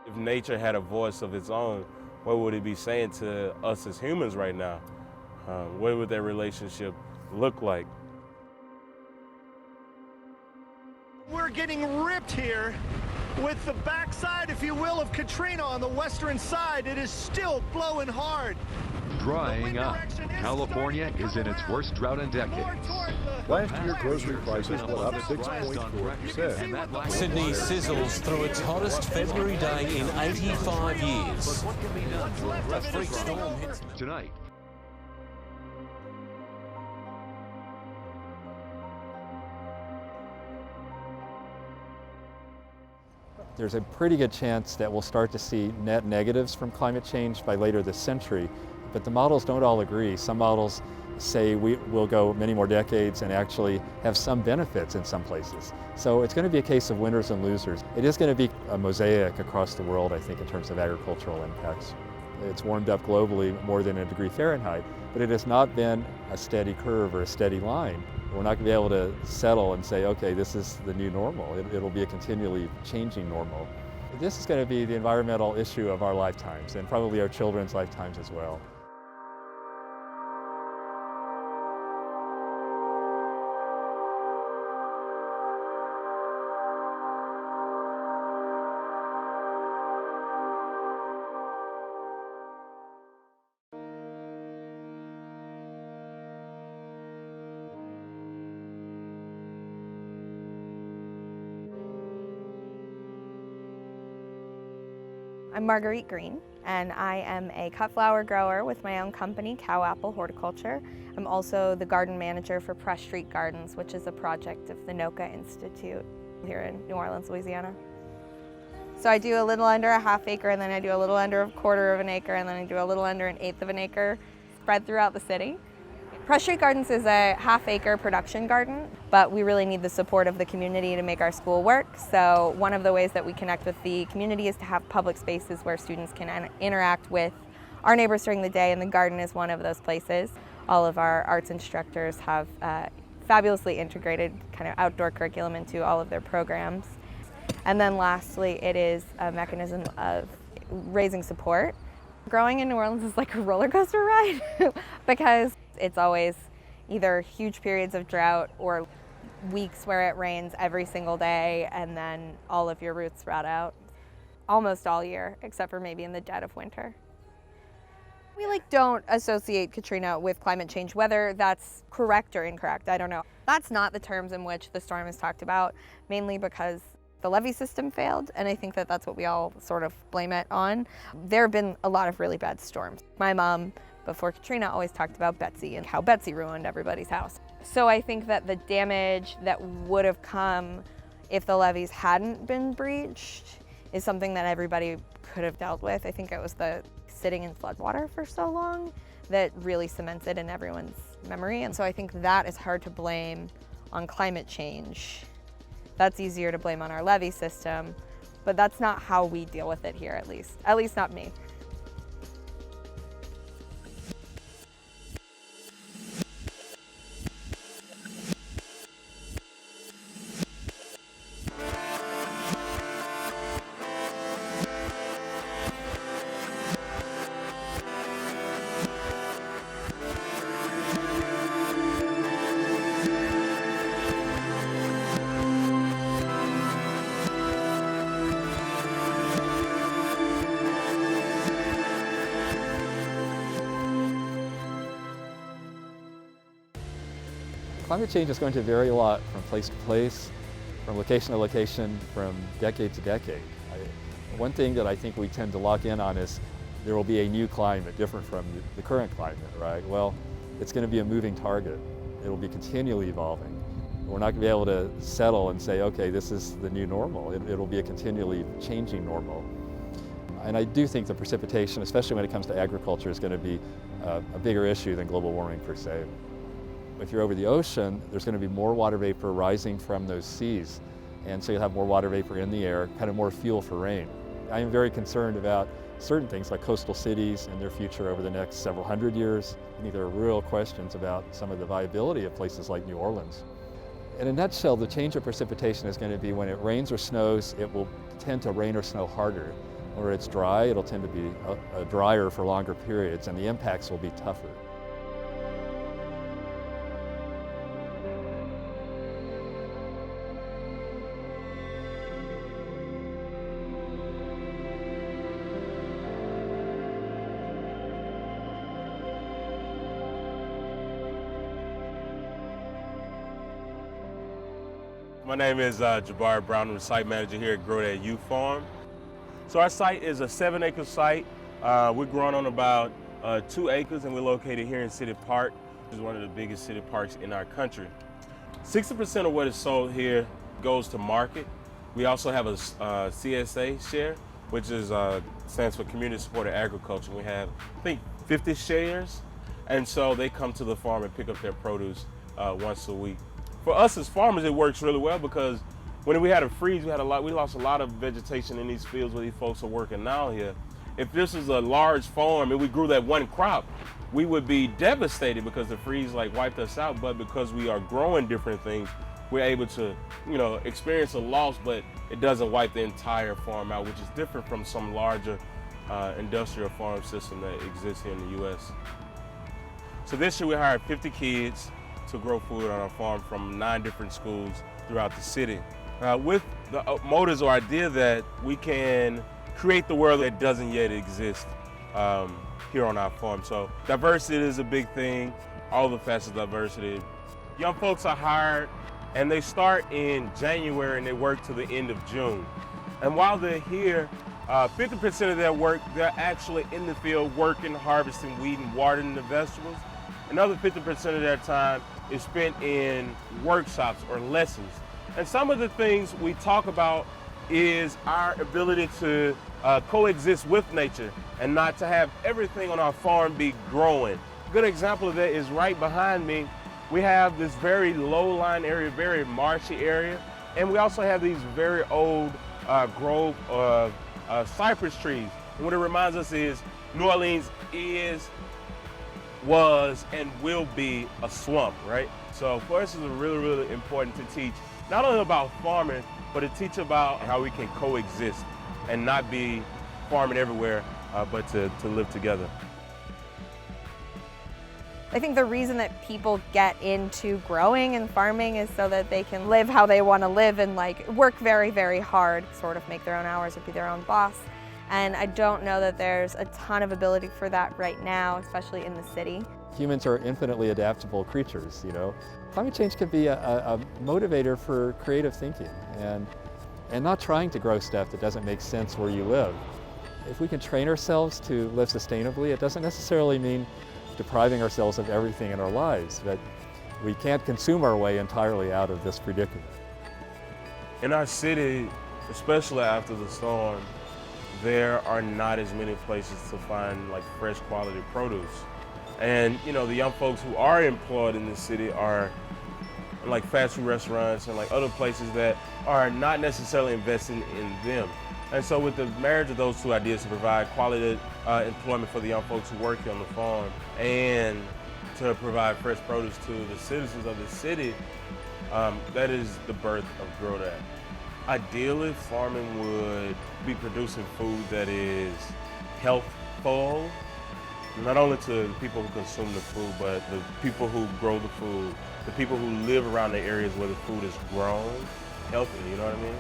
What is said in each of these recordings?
If nature had a voice of its own, what would it be saying to us as humans right now? What would that relationship look like? We're getting ripped here with the backside, if you will, of Katrina on the western side. It is still blowing hard. Drying up. California is in its worst drought in decades. Last year, grocery prices went up 6.4%. Sydney sizzles through its hottest February day in 85 years. A freak storm hits Tonight, There's a pretty good chance that we'll start to see net negatives from climate change by later this century, but the models don't all agree. Some models say we will go many more decades and actually have some benefits in some places. So it's going to be a case of winners and losers. It is going to be a mosaic across the world, I think, in terms of agricultural impacts. It's warmed up globally more than 1 degree Fahrenheit, but it has not been a steady curve or a steady line. We're not going to be able to settle and say, okay, this is the new normal. It'll be a continually changing normal. This is going to be the environmental issue of our lifetimes and probably our children's lifetimes as well. I'm Marguerite Green, and I am a cut flower grower with my own company, Cow Apple Horticulture. I'm also the garden manager for Press Street Gardens, which is a project of the NOCA Institute here in New Orleans, Louisiana. So I do a little under a ½ acre, and then I do a little under a quarter of an acre, and then I do a little under 1/8 of an acre, spread throughout the city. Press Street Gardens is a ½ acre production garden, but we really need the support of the community to make our school work. So one of the ways that we connect with the community is to have public spaces where students can interact with our neighbors during the day, and the garden is one of those places. All of our arts instructors have fabulously integrated kind of outdoor curriculum into all of their programs. And then lastly, it is a mechanism of raising support. Growing in New Orleans is like a roller coaster ride because it's always either huge periods of drought or weeks where it rains every single day, and then all of your roots rot out almost all year, except for maybe in the dead of winter. We don't associate Katrina with climate change, whether that's correct or incorrect, I don't know. That's not the terms in which the storm is talked about, mainly because the levee system failed, and I think that that's what we all sort of blame it on. There have been a lot of really bad storms. My mom, before Katrina, always talked about Betsy and how Betsy ruined everybody's house. So I think that the damage that would have come if the levees hadn't been breached is something that everybody could have dealt with. I think it was the sitting in floodwater for so long that really cements it in everyone's memory. And so I think that is hard to blame on climate change. That's easier to blame on our levee system, but that's not how we deal with it here, at least not me. Climate change is going to vary a lot from place to place, from location to location, from decade to decade. One thing that I think we tend to lock in on is there will be a new climate, different from the current climate, right? Well, it's going to be a moving target. It will be continually evolving. We're not going to be able to settle and say, okay, this is the new normal. It'll be a continually changing normal. And I do think the precipitation, especially when it comes to agriculture, is going to be a bigger issue than global warming per se. If you're over the ocean, there's going to be more water vapor rising from those seas. And so you'll have more water vapor in the air, kind of more fuel for rain. I am very concerned about certain things like coastal cities and their future over the next several hundred years. I think there are real questions about some of the viability of places like New Orleans. In a nutshell, the change of precipitation is going to be when it rains or snows, it will tend to rain or snow harder. Where it's dry, it'll tend to be drier for longer periods, and the impacts will be tougher. My name is Jabari Brown. I'm the site manager here at Grow That Youth Farm. So our site is a 7-acre site. We're growing on about 2 acres, and we're located here in City Park, which is one of the biggest city parks in our country. 60% of what is sold here goes to market. We also have a CSA share, which is stands for Community Supported Agriculture. We have, I think, 50 shares, and so they come to the farm and pick up their produce once a week. For us as farmers, it works really well because when we had a freeze, we lost a lot of vegetation in these fields where these folks are working now here. If this was a large farm and we grew that one crop, we would be devastated because the freeze wiped us out. But because we are growing different things, we're able to, experience a loss, but it doesn't wipe the entire farm out, which is different from some larger industrial farm system that exists here in the U.S. So this year we hired 50 kids to grow food on our farm from 9 different schools throughout the city. With the motives or idea that we can create the world that doesn't yet exist here on our farm. So diversity is a big thing, all the facets of diversity. Young folks are hired and they start in January and they work to the end of June. And while they're here, 50% of their work, they're actually in the field working, harvesting, weeding, watering the vegetables. Another 50% of their time is spent in workshops or lessons. And some of the things we talk about is our ability to coexist with nature and not to have everything on our farm be growing. A good example of that is right behind me. We have this very low-lying area, very marshy area, and we also have these very old grove of cypress trees. And what it reminds us is New Orleans was and will be a swamp, right? So for us, it's really, really important to teach not only about farming, but to teach about how we can coexist and not be farming everywhere, but to live together. I think the reason that people get into growing and farming is so that they can live how they want to live and work very, very hard, sort of make their own hours or be their own boss. And I don't know that there's a ton of ability for that right now, especially in the city. Humans are infinitely adaptable creatures, Climate change can be a motivator for creative thinking and not trying to grow stuff that doesn't make sense where you live. If we can train ourselves to live sustainably, it doesn't necessarily mean depriving ourselves of everything in our lives, but we can't consume our way entirely out of this predicament. In our city, especially after the storm, there are not as many places to find fresh quality produce. And the young folks who are employed in this city are in fast food restaurants and other places that are not necessarily investing in them. And so with the marriage of those two ideas to provide quality employment for the young folks who work here on the farm and to provide fresh produce to the citizens of the city, that is the birth of Grow That. Ideally, farming would be producing food that is healthful, not only to the people who consume the food, but the people who grow the food, the people who live around the areas where the food is grown, healthy, you know what I mean?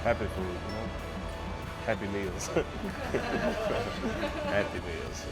Happy food, Happy meals. Happy meals.